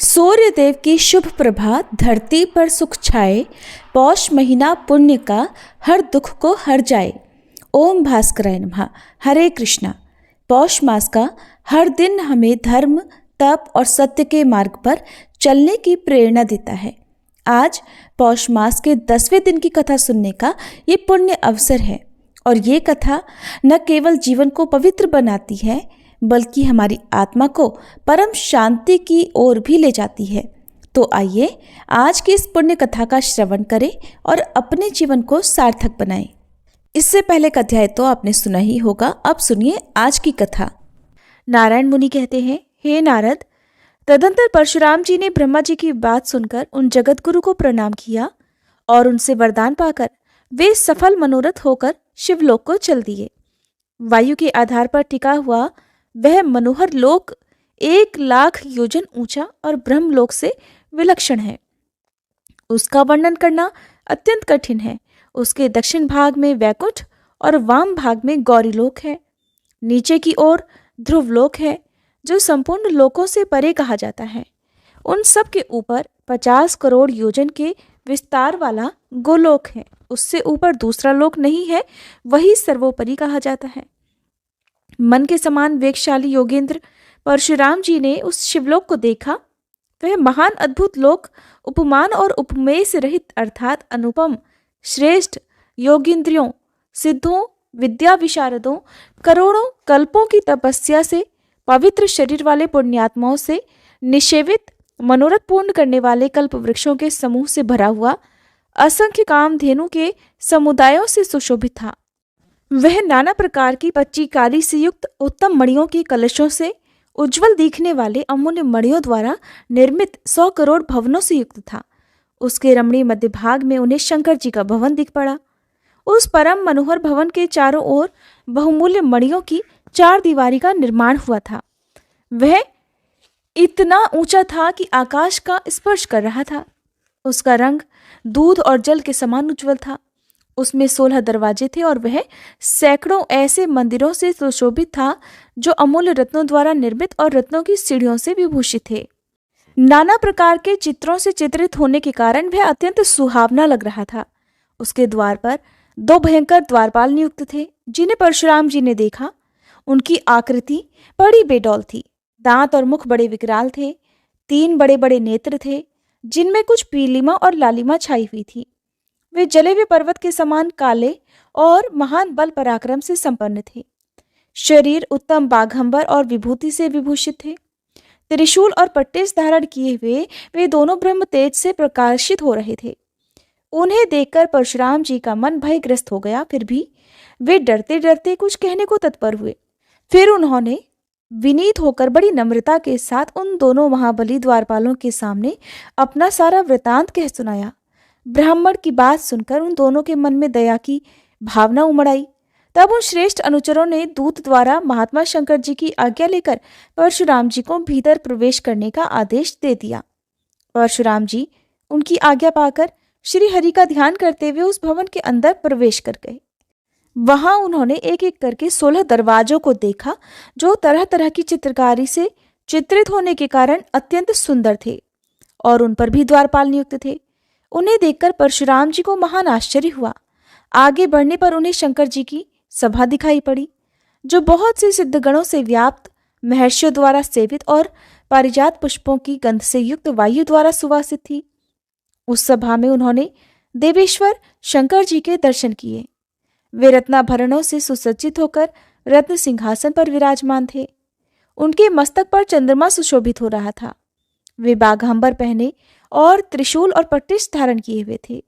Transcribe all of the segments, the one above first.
सूर्य देव की शुभ प्रभात धरती पर सुख छाए। पौष महीना पुण्य का हर दुख को हर जाए। ओम भास्कराय नमः। हरे कृष्णा। पौष मास का हर दिन हमें धर्म, तप और सत्य के मार्ग पर चलने की प्रेरणा देता है। आज पौष मास के 10वें दिन की कथा सुनने का ये पुण्य अवसर है और ये कथा न केवल जीवन को पवित्र बनाती है बल्कि हमारी आत्मा को परम शांति की ओर भी ले जाती है। तो आइए आज की इस पुण्य कथा का श्रवण करें और अपने जीवन को सार्थक बनाएं। इससे पहले का अध्याय तो आपने सुना ही होगा, अब सुनिए आज की कथा। नारायण मुनि कहते हैं, हे नारद, तदंतर परशुराम जी ने ब्रह्मा जी की बात सुनकर उन जगत गुरु को प्रणाम किया और उनसे वरदान पाकर वे सफल मनोरथ होकर शिवलोक को चल दिए। वायु के आधार पर टिका हुआ वह मनोहर लोक 1,00,000 योजन ऊंचा और ब्रह्मलोक से विलक्षण है। उसका वर्णन करना अत्यंत कठिन है। उसके दक्षिण भाग में वैकुंठ और वाम भाग में गौरीलोक है। नीचे की ओर ध्रुवलोक है जो संपूर्ण लोकों से परे कहा जाता है। उन सब के ऊपर 50 करोड़ योजन के विस्तार वाला गोलोक है। उससे ऊपर दूसरा लोक नहीं है, वही सर्वोपरि कहा जाता है। मन के समान वेगशाली योगेंद्र परशुराम जी ने उस शिवलोक को देखा। वह महान अद्भुत लोक उपमान और उपमेय से रहित अर्थात अनुपम, श्रेष्ठ, योगेंद्रियों, सिद्धों, विद्या विशारदों, करोड़ों कल्पों की तपस्या से पवित्र शरीर वाले पुण्यात्माओं से निषेवित, मनोरथ पूर्ण करने वाले कल्प वृक्षों के समूह से भरा हुआ, असंख्य कामधेनु के समुदायों से सुशोभित था। वह नाना प्रकार की पच्चीकारी से युक्त उत्तम मणियों के कलशों से, उज्जवल दिखने वाले अमूल्य मणियों द्वारा निर्मित 100 करोड़ भवनों से युक्त था। उसके रमणीय मध्य भाग में उन्हें शंकर जी का भवन दिख पड़ा। उस परम मनोहर भवन के चारों ओर बहुमूल्य मणियों की 4 दीवारी का निर्माण हुआ था। वह इतना ऊंचा था कि आकाश का स्पर्श कर रहा था। उसका रंग दूध और जल के समान उज्जवल था। उसमें 16 दरवाजे थे और वह सैकड़ों ऐसे मंदिरों से सुशोभित था जो अमूल्य रत्नों द्वारा निर्मित और रत्नों की सीढ़ियों से विभूषित थे। नाना प्रकार के चित्रों से चित्रित होने के कारण वह अत्यंत सुहावना लग रहा था। उसके द्वार पर 2 भयंकर द्वारपाल नियुक्त थे जिन्हें परशुराम जी ने देखा। उनकी आकृति बड़ी बेडौल थी। दांत और मुख बड़े विकराल थे। 3 बड़े बड़े नेत्र थे जिनमें कुछ पीलिमा और लालिमा छाई हुई थी। वे जले हुए पर्वत के समान काले और महान बल पराक्रम से संपन्न थे। शरीर उत्तम बाघंबर और विभूति से विभूषित थे। त्रिशूल और पट्टिस धारण किए हुए वे दोनों ब्रह्म तेज से प्रकाशित हो रहे थे। उन्हें देखकर परशुराम जी का मन भयग्रस्त हो गया। फिर भी वे डरते डरते कुछ कहने को तत्पर हुए। फिर उन्होंने विनीत होकर बड़ी नम्रता के साथ उन दोनों महाबली द्वारपालों के सामने अपना सारा वृतांत कह सुनाया। ब्राह्मण की बात सुनकर उन दोनों के मन में दया की भावना उमड़ आई। तब उन श्रेष्ठ अनुचरों ने दूत द्वारा महात्मा शंकर जी की आज्ञा लेकर परशुराम जी को भीतर प्रवेश करने का आदेश दे दिया। परशुराम जी उनकी आज्ञा पाकर श्री हरि का ध्यान करते हुए उस भवन के अंदर प्रवेश कर गए। वहां उन्होंने एक एक करके 16 दरवाजों को देखा जो तरह तरह की चित्रकारी से चित्रित होने के कारण अत्यंत सुंदर थे और उन पर भी द्वारपाल नियुक्त थे। उन्हें देखकर परशुराम जी को महान आश्चर्य हुआ। आगे बढ़ने पर उन्हें शंकर जी की सभा दिखाई पड़ी जो बहुत से सिद्धगणों से व्याप्त, महर्षियों द्वारा सेवित और पारिजात पुष्पों की गंध से युक्त वायु द्वारा सुवासित थी। उस सभा में उन्होंने देवेश्वर शंकर जी के दर्शन किए। वे रत्नाभरणों से सुसज्जित होकर रत्न सिंहासन पर विराजमान थे। उनके मस्तक पर चंद्रमा सुशोभित हो रहा था। वे बाघंबर पहने और त्रिशूल और पट्टिस धारण किए हुए थे।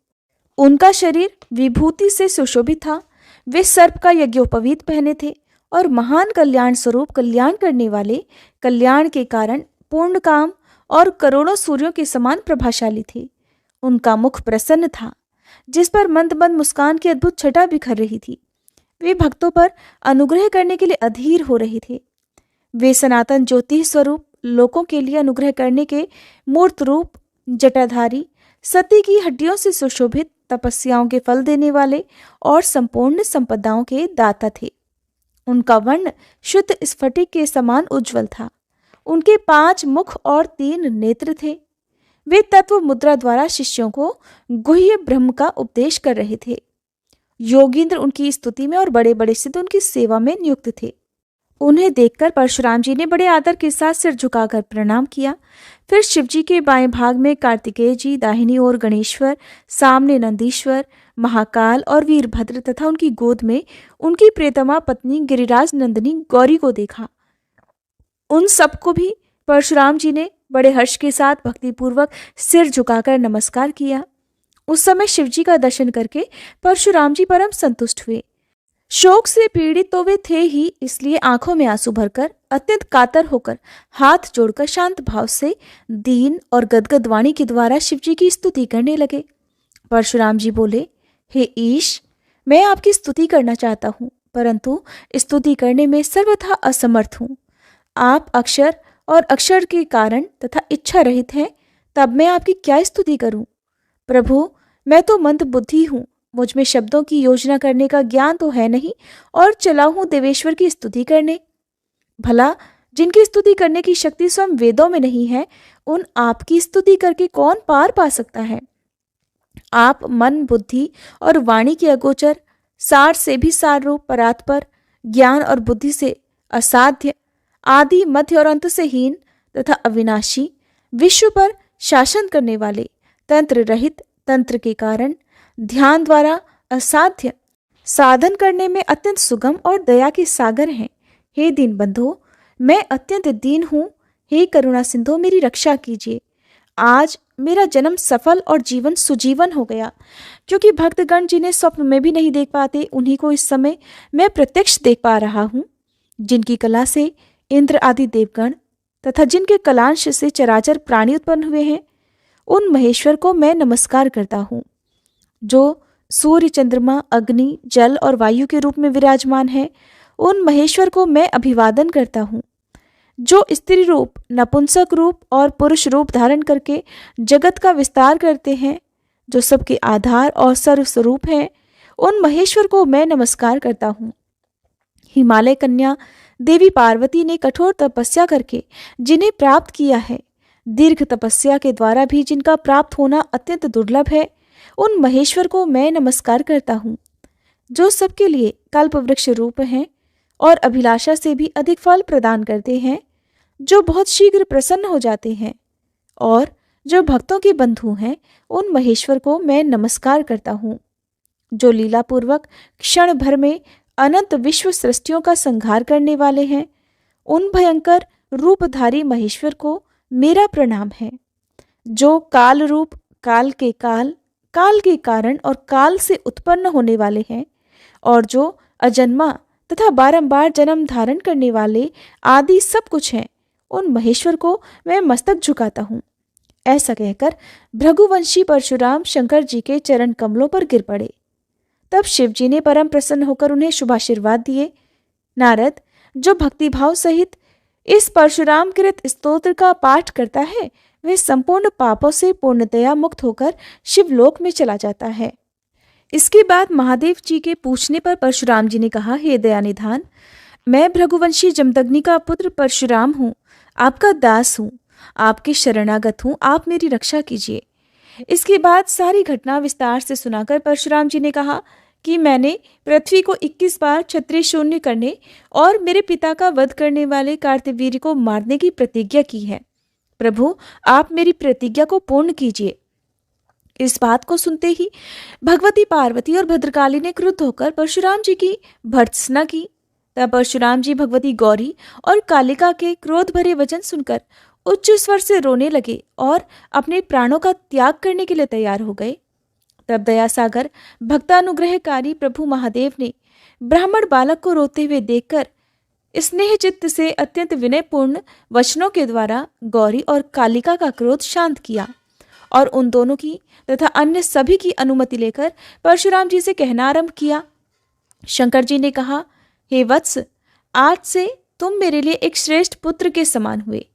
उनका शरीर विभूति से सुशोभित था। वे सर्प का यज्ञोपवीत पहने थे और महान कल्याण स्वरूप कल्याण करने वाले कल्याण के कारण पूर्ण काम और करोड़ों सूर्यों के समान प्रभाशाली थे। उनका मुख प्रसन्न था जिस पर मंद मंद मुस्कान की अद्भुत छटा बिखर रही थी। वे भक्तों पर अनुग्रह करने के लिए अधीर हो रहे थे। वे सनातन ज्योति स्वरूप लोकों के लिए अनुग्रह करने के मूर्त रूप, जटाधारी, सती की हड्डियों से सुशोभित, तपस्याओं के फल देने वाले और संपूर्ण संपदाओं के दाता थे। उनका वर्ण शुद्ध स्फटिक के समान उज्जवल था। उनके 5 मुख और 3 नेत्र थे। वे तत्व मुद्रा द्वारा शिष्यों को गुह्य ब्रह्म का उपदेश कर रहे थे। योगींद्र उनकी स्तुति में और बड़े बड़े सिद्ध उनकी सेवा में नियुक्त थे। उन्हें देखकर परशुराम जी ने बड़े आदर के साथ सिर झुकाकर प्रणाम किया। फिर शिवजी के बाएं भाग में कार्तिकेय जी, दाहिनी ओर गणेश्वर, सामने नंदीश्वर, महाकाल और वीरभद्र तथा उनकी गोद में उनकी प्रियतमा पत्नी गिरिराज नंदिनी गौरी को देखा। उन सबको भी परशुराम जी ने बड़े हर्ष के साथ भक्तिपूर्वक सिर झुकाकर नमस्कार किया। उस समय शिवजी का दर्शन करके परशुराम जी परम संतुष्ट हुए। शोक से पीड़ित तो वे थे ही, इसलिए आंखों में आंसू भरकर अत्यंत कातर होकर हाथ जोड़कर शांत भाव से दीन और गदगद वाणी के द्वारा शिवजी की स्तुति करने लगे। परशुराम जी बोले, हे ईश, मैं आपकी स्तुति करना चाहता हूँ, परंतु स्तुति करने में सर्वथा असमर्थ हूँ। आप अक्षर और अक्षर के कारण तथा इच्छा रहित हैं, तब मैं आपकी क्या स्तुति करूं? प्रभु, मैं तो मंद बुद्धि हूँ, मुझ में शब्दों की योजना करने का ज्ञान तो है नहीं और चला हूं देवेश्वर की स्तुति करने। भला जिनकी स्तुति करने की शक्ति स्वयं वेदों में नहीं है, उन आपकी स्तुति करके कौन पार पा सकता है? आप मन, बुद्धि और वाणी के अगोचर, सार से भी सार रूप, परात्पर, ज्ञान और बुद्धि से असाध्य, आदि मध्य और अंत से हीन तथा अविनाशी, विश्व पर शासन करने वाले, तंत्र रहित, तंत्र के कारण, ध्यान द्वारा असाध्य, साधन करने में अत्यंत सुगम और दया के सागर हैं। हे दीन बंधो, मैं अत्यंत दीन हूँ। हे करुणा सिंधु, मेरी रक्षा कीजिए। आज मेरा जन्म सफल और जीवन सुजीवन हो गया, क्योंकि भक्तगण जिन्हें स्वप्न में भी नहीं देख पाते, उन्हीं को इस समय मैं प्रत्यक्ष देख पा रहा हूँ। जिनकी कला से इंद्र आदि देवगण तथा जिनके कलांश से चराचर प्राणी उत्पन्न हुए हैं, उन महेश्वर को मैं नमस्कार करता हूँ। जो सूर्य, चंद्रमा, अग्नि, जल और वायु के रूप में विराजमान है, उन महेश्वर को मैं अभिवादन करता हूँ। जो स्त्री रूप, नपुंसक रूप और पुरुष रूप धारण करके जगत का विस्तार करते हैं, जो सबके आधार और सर्वस्वरूप हैं, उन महेश्वर को मैं नमस्कार करता हूँ। हिमालय कन्या देवी पार्वती ने कठोर तपस्या करके जिन्हें प्राप्त किया है, दीर्घ तपस्या के द्वारा भी जिनका प्राप्त होना अत्यंत दुर्लभ है, उन महेश्वर को मैं नमस्कार करता हूँ। जो सबके लिए कल्प वृक्ष रूप हैं और अभिलाषा से भी अधिक फल प्रदान करते हैं, जो बहुत शीघ्र प्रसन्न हो जाते हैं और जो भक्तों के बंधु हैं, उन महेश्वर को मैं नमस्कार करता हूँ। जो लीलापूर्वक क्षण भर में अनंत विश्व सृष्टियों का संहार करने वाले हैं, उन भयंकर रूपधारी महेश्वर को मेरा प्रणाम है। जो काल रूप, काल के काल, काल के कारण और काल से उत्पन्न होने वाले हैं, और जो अजन्मा तथा बारंबार जन्म धारण करने वाले आदि सब कुछ हैं, उन महेश्वर को मैं मस्तक झुकाता हूँ। ऐसा कहकर भृगुवंशी परशुराम शंकर जी के चरण कमलों पर गिर पड़े। तब शिव जी ने परम प्रसन्न होकर उन्हें शुभाशीर्वाद दिए। नारद, जो भक्तिभाव सहित इस परशुराम कृत स्तोत्र का पाठ करता है, वह संपूर्ण पापों से पूर्णतया मुक्त होकर शिवलोक में चला जाता है। इसके बाद महादेव जी के पूछने पर परशुराम जी ने कहा, हे दयानिधान, मैं भृगुवंशी जमदग्नि का पुत्र परशुराम हूँ, आपका दास हूँ, आपके शरणागत हूँ, आप मेरी रक्षा कीजिए। इसके बाद सारी घटना विस्तार से सुनाकर परशुराम जी ने कहा कि मैंने पृथ्वी को 21 बार क्षत्रिय शून्य करने और मेरे पिता का वध करने वाले कार्तवीर्य को मारने की प्रतिज्ञा की है। प्रभु, आप मेरी प्रतिज्ञा को पूर्ण कीजिए। इस बात को सुनते ही भगवती पार्वती और भद्रकाली ने क्रुद्ध होकर परशुराम जी की भर्त्सना की। तब परशुराम जी भगवती गौरी और कालिका के क्रोध भरे वचन सुनकर उच्च स्वर से रोने लगे और अपने प्राणों का त्याग करने के लिए तैयार हो गए। तब दयासागर भक्तानुग्रहकारी प्रभु महादेव ने ब्राह्मण बालक को रोते हुए देखकर स्नेह चित्त से अत्यंत विनयपूर्ण वचनों के द्वारा गौरी और कालिका का क्रोध शांत किया और उन दोनों की तथा अन्य सभी की अनुमति लेकर परशुराम जी से कहना आरंभ किया। शंकर जी ने कहा, हे वत्स, आज से तुम मेरे लिए एक श्रेष्ठ पुत्र के समान हुए,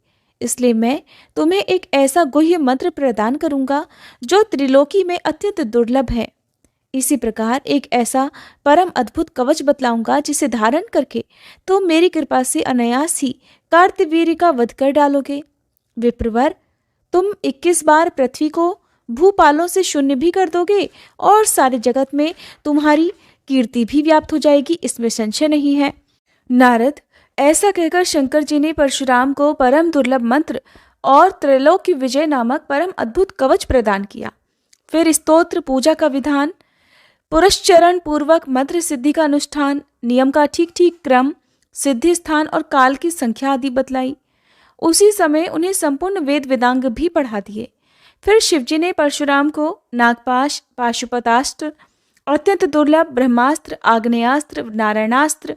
इसलिए मैं तुम्हें एक ऐसा गुह्य मंत्र प्रदान करूंगा जो त्रिलोकी में अत्यंत दुर्लभ है। इसी प्रकार एक ऐसा परम अद्भुत कवच बतलाऊंगा जिसे धारण करके तुम मेरी कृपा से अनायास ही कार्तवीर्य का वध कर डालोगे। विप्रवर, तुम 21 बार पृथ्वी को भूपालों से शून्य भी कर दोगे और सारे जगत में तुम्हारी कीर्ति भी व्याप्त हो जाएगी, इसमें संशय नहीं है। नारद, ऐसा कहकर शंकर जी ने परशुराम को परम दुर्लभ मंत्र और त्रैलोक्य विजय नामक परम अद्भुत कवच प्रदान किया। फिर स्तोत्र, पूजा का विधान, पुरस्चरण पूर्वक मंत्र सिद्धि का अनुष्ठान, नियम का ठीक ठीक क्रम, सिद्धि स्थान और काल की संख्या आदि बतलाई। उसी समय उन्हें संपूर्ण वेद वेदांग भी पढ़ा दिए। फिर शिवजी ने परशुराम को नागपाश, पाशुपतास्त्र, अत्यंत दुर्लभ ब्रह्मास्त्र, आग्नेयास्त्र, नारायणास्त्र,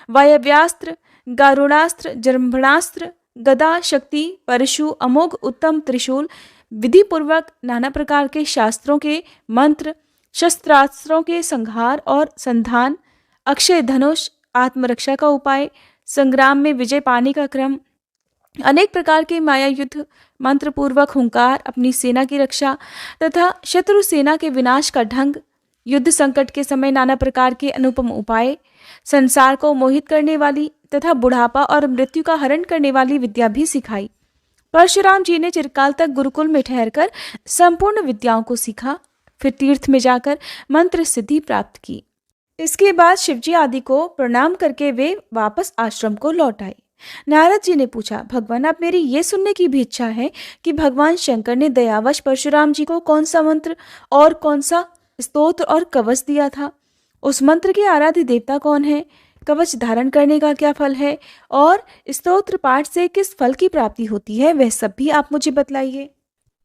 वायव्यास्त्र, गारुड़ास्त्र, जृंभणास्त्र, गदा, शक्ति, परशु, अमोघ उत्तम त्रिशूल, विधि पूर्वक नाना प्रकार के शास्त्रों के मंत्र, शस्त्रास्त्रों के संहार और संधान, अक्षय धनुष, आत्मरक्षा का उपाय, संग्राम में विजय पाने का क्रम, अनेक प्रकार के माया युद्ध, मंत्र पूर्वक हुंकार, अपनी सेना की रक्षा तथा शत्रु सेना के विनाश का ढंग, युद्ध संकट के समय नाना प्रकार के अनुपम उपाय, संसार को मोहित करने वाली तथा बुढ़ापा और मृत्यु का हरण करने वाली विद्या भी सिखाई। परशुराम जी ने चिरकाल तक गुरुकुल में ठहरकर संपूर्ण विद्याओं को सीखा। फिर तीर्थ में जाकर मंत्र सिद्धि प्राप्त की। इसके बाद शिवजी आदि को प्रणाम करके वे वापस आश्रम को लौट आए। नारद जी ने पूछा, भगवान, अब मेरी ये सुनने की भी इच्छा है कि भगवान शंकर ने दयावश परशुराम जी को कौन सा मंत्र और कौन सा स्तोत्र और कवच दिया था। उस मंत्र के आराध्य देवता कौन है, कवच धारण करने का क्या फल है और स्तोत्र पाठ से किस फल की प्राप्ति होती है, वह सब भी आप मुझे बतलाइए।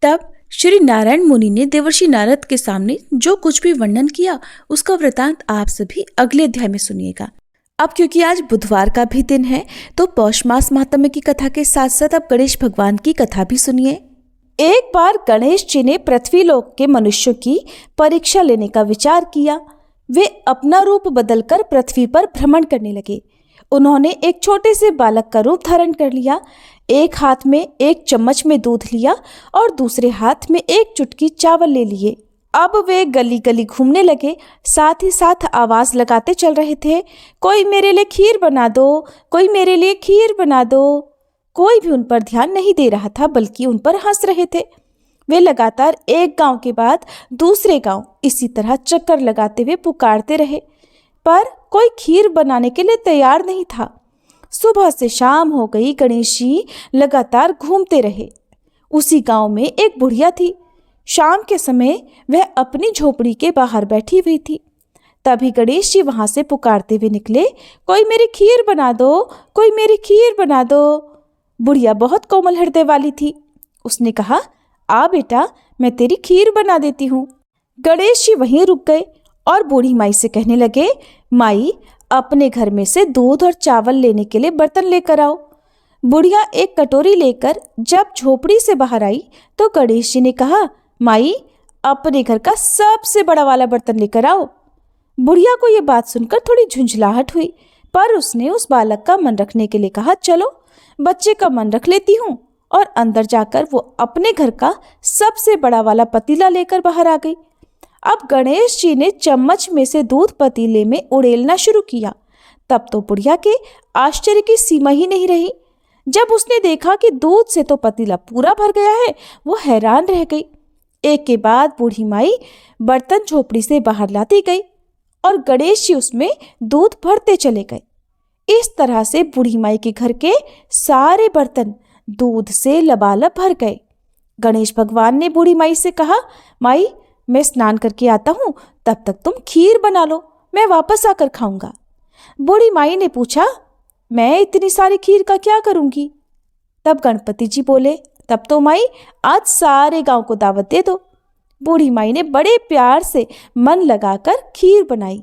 तब श्री नारायण मुनि ने देवर्षि नारद के सामने जो कुछ भी वर्णन किया उसका वृतांत आप सभी अगले अध्याय में सुनिएगा। अब क्योंकि आज बुधवार का भी दिन है तो पौष मास महात्म्य की कथा के साथ साथ अब गणेश भगवान की कथा भी सुनिए। एक बार गणेश जी ने पृथ्वी लोक के मनुष्यों की परीक्षा लेने का विचार किया। वे अपना रूप बदलकर पृथ्वी पर भ्रमण करने लगे। उन्होंने एक छोटे से बालक का रूप धारण कर लिया। एक हाथ में एक चम्मच में दूध लिया और दूसरे हाथ में एक चुटकी चावल ले लिए। अब वे गली गली घूमने लगे, साथ ही साथ आवाज लगाते चल रहे थे, कोई मेरे लिए खीर बना दो, कोई मेरे लिए खीर बना दो। कोई भी उन पर ध्यान नहीं दे रहा था, बल्कि उन पर हंस रहे थे। वे लगातार एक गांव के बाद दूसरे गांव इसी तरह चक्कर लगाते हुए पुकारते रहे, पर कोई खीर बनाने के लिए तैयार नहीं था। सुबह से शाम हो गई, गणेश जी लगातार घूमते रहे। उसी गांव में एक बुढ़िया थी। शाम के समय वह अपनी झोपड़ी के बाहर बैठी हुई थी। तभी गणेश जी वहां से पुकारते हुए निकले, कोई मेरी खीर बना दो, कोई मेरी खीर बना दो। बुढ़िया बहुत कोमल हृदय वाली थी। उसने कहा, आ बेटा, मैं तेरी खीर बना देती हूँ। गणेश जी वहीं रुक गए और बूढ़ी माई से कहने लगे, माई, अपने घर में से दूध और चावल लेने के लिए बर्तन लेकर आओ। बुढ़िया एक कटोरी लेकर जब झोपड़ी से बाहर आई तो गणेश जी ने कहा, माई, अपने घर का सबसे बड़ा वाला बर्तन लेकर आओ। बुढ़िया को यह बात सुनकर थोड़ी झुंझलाहट हुई, पर उसने उस बालक का मन रखने के लिए कहा, चलो बच्चे का मन रख लेती हूँ। और अंदर जाकर वो अपने घर का सबसे बड़ा वाला पतीला लेकर बाहर आ गई। अब गणेश जी ने चम्मच में से दूध पतीले में उड़ेलना शुरू किया। तब तो बुढ़िया के आश्चर्य की सीमा ही नहीं रही। जब उसने देखा कि दूध से तो पतीला पूरा भर गया है, वो हैरान रह गई। एक के बाद बूढ़ी माई बर्तन झोपड़ी से बाहर लाती गई और गणेश जी उसमें दूध भरते चले गए। इस तरह से बूढ़ी माई के घर के सारे बर्तन दूध से लबालब भर गए। गणेश भगवान ने बूढ़ी माई से कहा, माई, मैं स्नान करके आता हूँ, तब तक तुम खीर बना लो, मैं वापस आकर खाऊंगा। बूढ़ी माई ने पूछा, मैं इतनी सारी खीर का क्या करूंगी? तब गणपति जी बोले, तब तो माई आज सारे गांव को दावत दे दो। बूढ़ी माई ने बड़े प्यार से मन लगाकर खीर बनाई।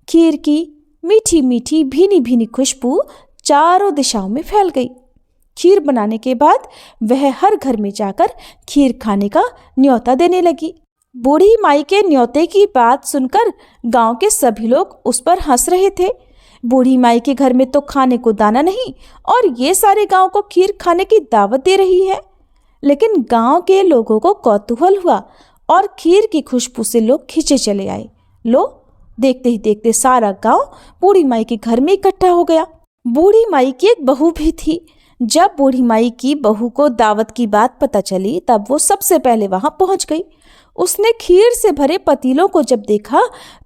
खीर की मीठी मीठी भीनी भीनी खुशबू चारों दिशाओं में फैल गई। खीर बनाने के बाद वह हर घर में जाकर खीर खाने का न्योता देने लगी। बूढ़ी माई के न्योते की बात सुनकर गांव के सभी लोग उस पर हंस रहे थे। बूढ़ी माई के घर में तो खाने को दाना नहीं और ये सारे गांव को खीर खाने की दावत दे रही है। लेकिन गांव के लोगों को कौतूहल हुआ और खीर की खुशबू से लोग खींचे चले आए। लो, देखते ही देखते सारा गांव बूढ़ी माई के घर में इकट्ठा हो गया। बूढ़ी माई की एक बहू भी थी। जब बूढ़ी माई की बहू को दावत की बात पता चली तब वो सबसे पहले वहां पहुंच गई। उसने खीर से भरे पतीलों को जब देखा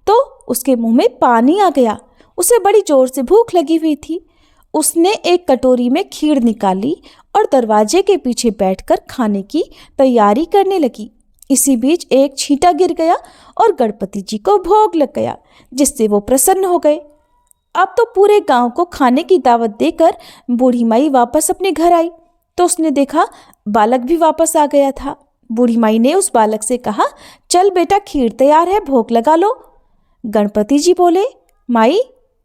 तो उसके मुंह में पानी आ गया। उसे बड़ी जोर से भूख लगी हुई थी। उसने एक कटोरी में खीर निकाली और दरवाजे के पीछे बैठकर खाने की तैयारी करने लगी। इसी बीच एक छींटा गिर गया और गणपति जी को भोग लग गया, जिससे वो प्रसन्न हो गए। अब तो पूरे गांव को खाने की दावत देकर बूढ़ी माई वापस अपने घर आई तो उसने देखा बालक भी वापस आ गया था। बूढ़ी माई ने उस बालक से कहा, चल बेटा, खीर तैयार है, भोग लगा लो। गणपति जी बोले, माई,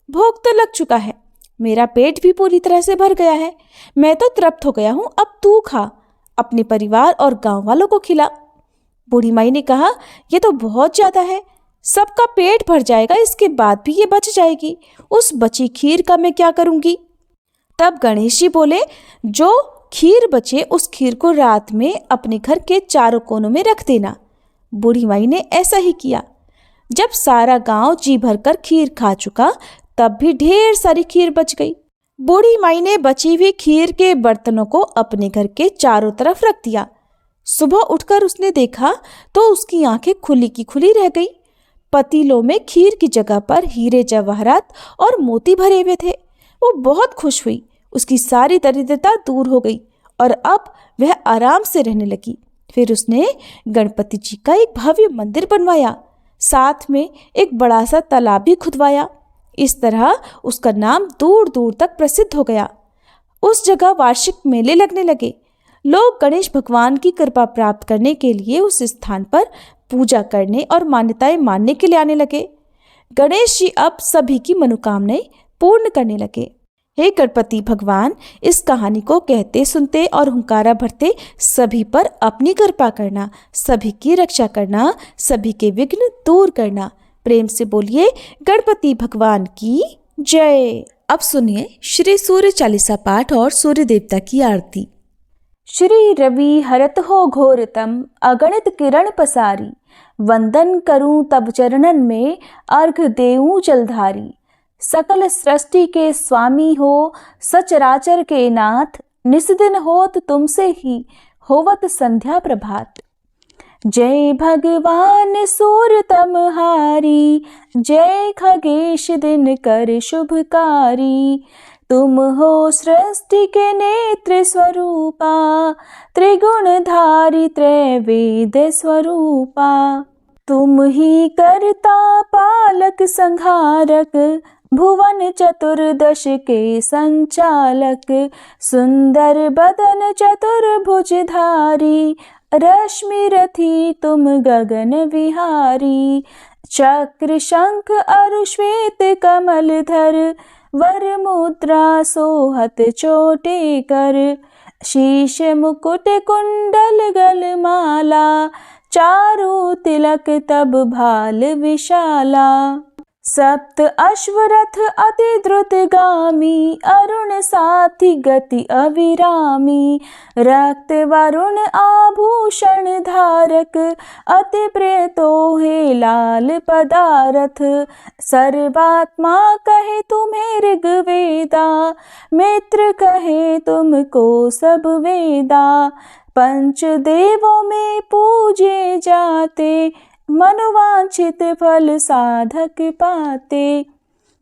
भोग तो लग चुका है, मेरा पेट भी पूरी तरह से भर गया है, मैं तो तृप्त हो गया हूँ, अब तू खा, अपने परिवार और गांव वालों को खिला। बूढ़ी माई ने कहा, ये तो बहुत ज्यादा है, सबका पेट भर जाएगा, इसके बाद भी ये बच जाएगी, उस बची खीर का मैं क्या करूंगी। तब गणेश जी बोले, जो खीर बचे उस खीर को रात में अपने घर के चारों कोनों में रख देना। बूढ़ी माई ने ऐसा ही किया। जब सारा गांव जी भरकर खीर खा चुका तब भी ढेर सारी खीर बच गई। बूढ़ी माई ने बची हुई खीर के बर्तनों को अपने घर के चारों तरफ रख दिया। सुबह उठकर उसने देखा तो उसकी आंखें खुली की खुली रह गई। पतीलों में खीर की जगह पर हीरे जवाहरात और मोती भरे हुए थे। वो बहुत खुश हुई, उसकी सारी दरिद्रता दूर हो गई और अब वह आराम से रहने लगी। फिर उसने गणपति जी का एक भव्य मंदिर बनवाया, साथ में एक बड़ा सा तालाब भी खुदवाया। इस तरह उसका नाम दूर दूर तक प्रसिद्ध हो गया। उस जगह वार्षिक मेले लगने लगे। लोग गणेश भगवान की कृपा प्राप्त करने के लिए उस स्थान पर पूजा करने और मान्यताएं मानने के लिए आने लगे। गणेश जी अब सभी की मनोकामनाएं पूर्ण करने लगे। हे गणपति भगवान, इस कहानी को कहते सुनते और हुंकारा भरते सभी पर अपनी कृपा करना, सभी की रक्षा करना, सभी के विघ्न दूर करना। प्रेम से बोलिए गणपति भगवान की जय। अब सुनिए श्री सूर्य चालीसा पाठ और सूर्य देवता की आरती। श्री रवि हरत हो घोरतम, अगणित किरण पसारी, वंदन करूं तब चरणन में, अर्घ देऊं जलधारी। सकल सृष्टि के स्वामी हो, सचराचर के नाथ, निस्दिन होत तुमसे ही, होवत संध्या प्रभात। जय भगवान सूर्यतमहारी, जय खगेश दिन कर शुभकारी। तुम हो सृष्टि के नेत्र स्वरूपा, त्रिगुणधारी त्रैवेद स्वरूपा। तुम ही करता पालक संहारक, भुवन चतुर्दश के संचालक। सुंदर बदन चतुर्भुजधारी, रश्मि रथी तुम गगन विहारी। चक्र शंख अरु श्वेत कमलधर, वर मुद्रा सोहत चोटे कर। शीश मुकुट कुंडल गलमाला, चारु तिलक तब भाल विशाला। सप्त अश्वरथ अति द्रुतगामी, अरुण साथी गति अविरामी। रक्त वरुण आभूषण धारक, अति प्रिय तोहे लाल पदारथ। सर्वात्मा कहे तुम्हें ऋग्वेदा, मित्र कहे तुमको सब वेदा। पंच देवों में पूजे जाते, मनोवांछित फल साधक पाते।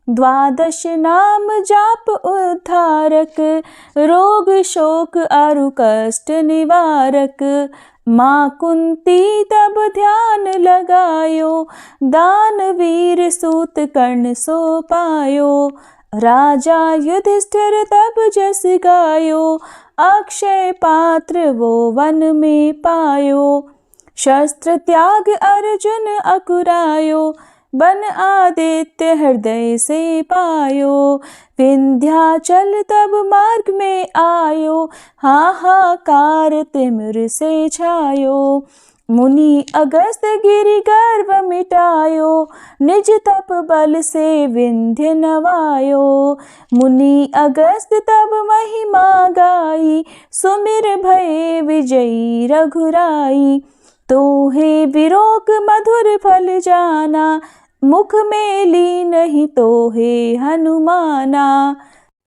द्वादश नाम जाप उद्धारक, रोग शोक अरु कष्ट निवारक। माँ कुंती तब ध्यान लगायो, दानवीर सूत कर्ण सो पायो। राजा युधिष्ठिर तब जस गायो, अक्षय पात्र वो वन में पायो। शस्त्र त्याग अर्जुन अकुरायो, बन आदित्य हृदय से पायो। विंध्याचल तब मार्ग में आयो, हाहाकार तिमिर से छायो। मुनि अगस्त गिरि गर्व मिटायो, निज तप बल से विंध्य नवायो। मुनि अगस्त तब महिमा गाई, सुमिर भये विजयी रघुराई। तोहे विरोक मधुर फल जाना, मुख में ली नहीं तोहे हनुमाना।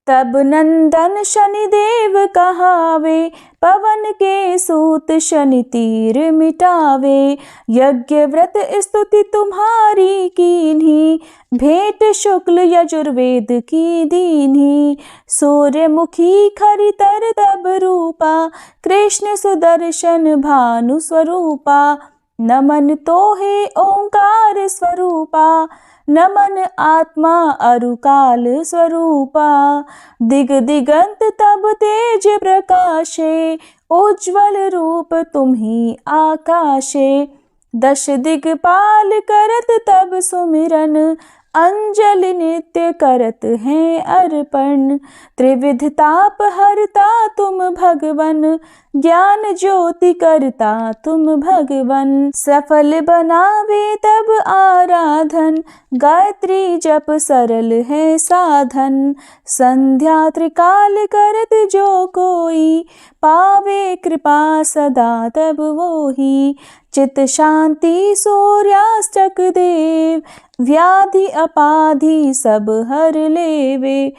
तब नंदन शनिदेव कहावे, पवन के सूत शनि तीर मिटावे। यज्ञ व्रत स्तुति तुम्हारी कीन्ही, भेंट शुक्ल यजुर्वेद की दीन्ही। सूर्यमुखी खरितर तब रूपा, कृष्ण सुदर्शन भानु स्वरूपा। नमन तोहे ओंकार स्वरूपा, नमन आत्मा अरुकाल स्वरूपा। दिग दिगंत तब तेज प्रकाशे, उज्ज्वल रूप तुम्ही आकाशे। दश दिगपाल करत तब सुमिरन, अंजलि नित्य करत हैं अर्पण। त्रिविध ताप हरता तुम भगवन, ज्ञान ज्योति करता तुम भगवन। सफल बनावे तब आराधन, गायत्री जप सरल है साधन। संध्या त्रिकाल करत जो कोई, पावे कृपा सदा तब वोही। चित शांति सूर्यास्तक देव, व्याधि अपाधि सब हर लेवे।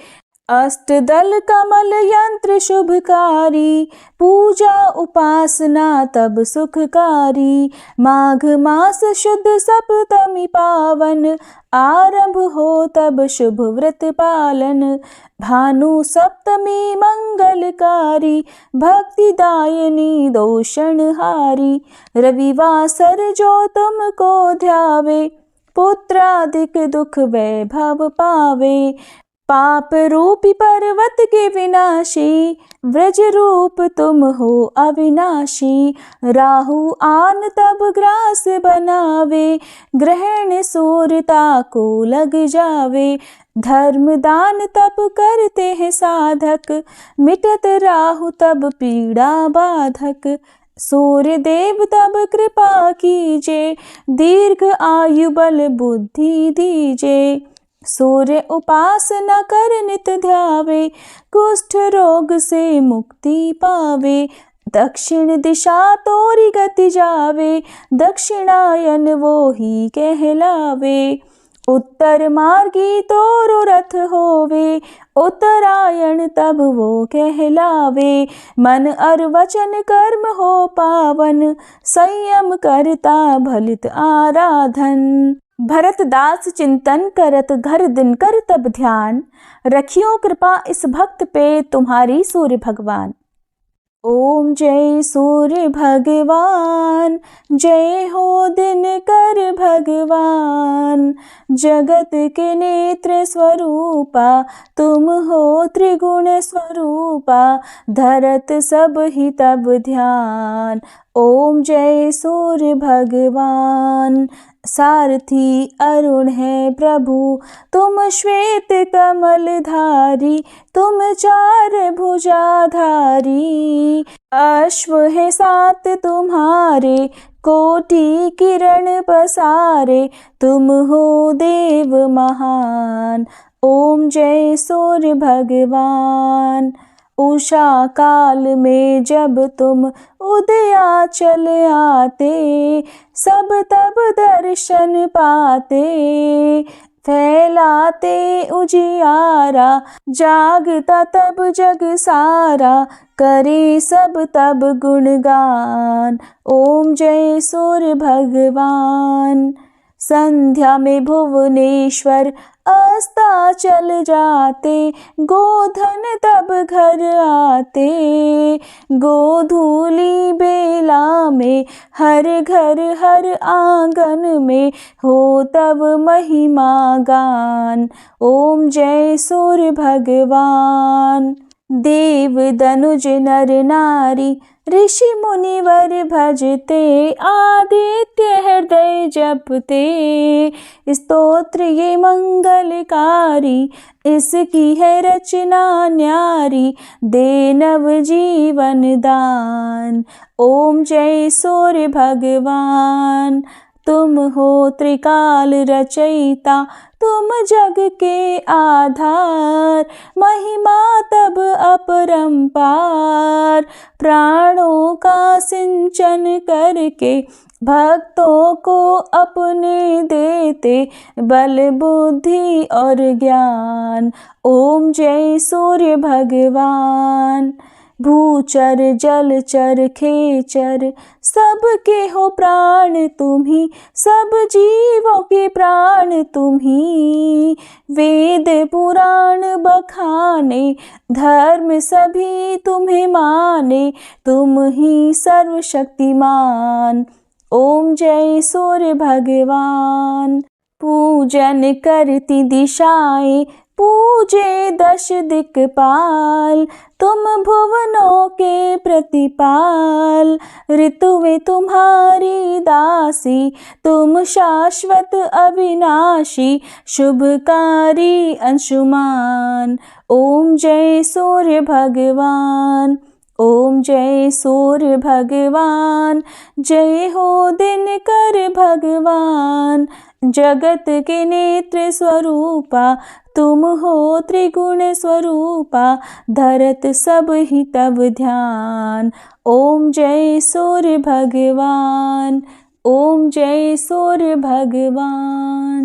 अष्टदल कमल यंत्र शुभकारी, पूजा उपासना तब सुखकारी। माघ मास शुद्ध सप्तमी पावन, आरंभ हो तब शुभ व्रत पालन। भानु सप्तमी मंगलकारी, भक्तिदायिनी दोषणहारी। रविवासर जो तुमको ध्यावे, पुत्राधिक दुख वैभव पावे। पाप रूपी पर्वत के विनाशी, व्रज रूप तुम हो अविनाशी। राहु आन तब ग्रास बनावे, ग्रहण सूर्यता को लग जावे। धर्म दान तब करते हैं साधक, मिटत राहु तब पीड़ा बाधक। सूर्य देव तब कृपा कीजे, दीर्घ आयु बल बुद्धि दीजे। सूर्य उपासना कर नित ध्यावे, कुष्ठ रोग से मुक्ति पावे। दक्षिण दिशा तोरी गति जावे, दक्षिणायन वो ही कहलावे। उत्तर मार्गी तोरो रथ होवे, उत्तरायण तब वो कहलावे। मन और वचन कर्म हो पावन, संयम करता भलित आराधन। भरत दास चिंतन करत घर दिन कर तब ध्यान, रखियो कृपा इस भक्त पे तुम्हारी सूर्य भगवान। ओम जय सूर्य भगवान, जय हो दिनकर भगवान। जगत के नेत्र स्वरूपा, तुम हो त्रिगुण स्वरूपा। धरत सब ही तब ध्यान, ओम जय सूर्य भगवान। सारथी अरुण है प्रभु, तुम श्वेत कमल धारी। तुम चार भुजाधारी, अश्व है सात तुम्हारे। कोटि किरण पसारे, तुम हो देव महान। ओम जय सूर्य भगवान। उषा काल में जब तुम उदयाचल आते, सब तब दर्शन पाते। फैलाते उजियारा, जागता तब जग सारा। करे सब तब गुणगान, ओम जय सूर्य भगवान। संध्या में भुवनेश्वर अस्ताचल जाते। गोधन तब घर आते, गोधूली बेला में। हर घर हर आंगन में, हो तब महिमा गान। ओम जय सूर्य भगवान। देव दनुज नर नारी, ऋषि मुनिवर भजते। आदित्य हृदय जपते, स्तोत्र ये मंगलकारी। इसकी है रचना न्यारी, दे नव जीवन दान। ओम जय सूर्य भगवान। तुम हो त्रिकाल रचयिता, तुम जग के आधार। महिमा तब अपरंपार, प्राणों का सिंचन करके भक्तों को अपने देते बल बुद्धि और ज्ञान। ओम जय सूर्य भगवान। भूचर जलचर खेचर सबके हो प्राण तुम्ही, सब जीवों के प्राण तुम्ही। वेद पुराण बखाने, धर्म सभी तुम्हें माने, तुम ही सर्वशक्तिमान। ओम जय सूर्य भगवान। पूजन करती दिशाएं, पूजे दश दिक्पाल, तुम भुवनों के प्रतिपाल। ऋतुएं तुम्हारी दासी, तुम शाश्वत अविनाशी, शुभकारी अंशुमान। ओम जय सूर्य भगवान। ओम जय सूर्य भगवान। जय हो दिनकर भगवान। जगत के नेत्र स्वरूपा, तुम हो त्रिगुण स्वरूपा, धरत सब ही तब ध्यान। ओम जय सूर्य भगवान। ओम जय सूर्य भगवान।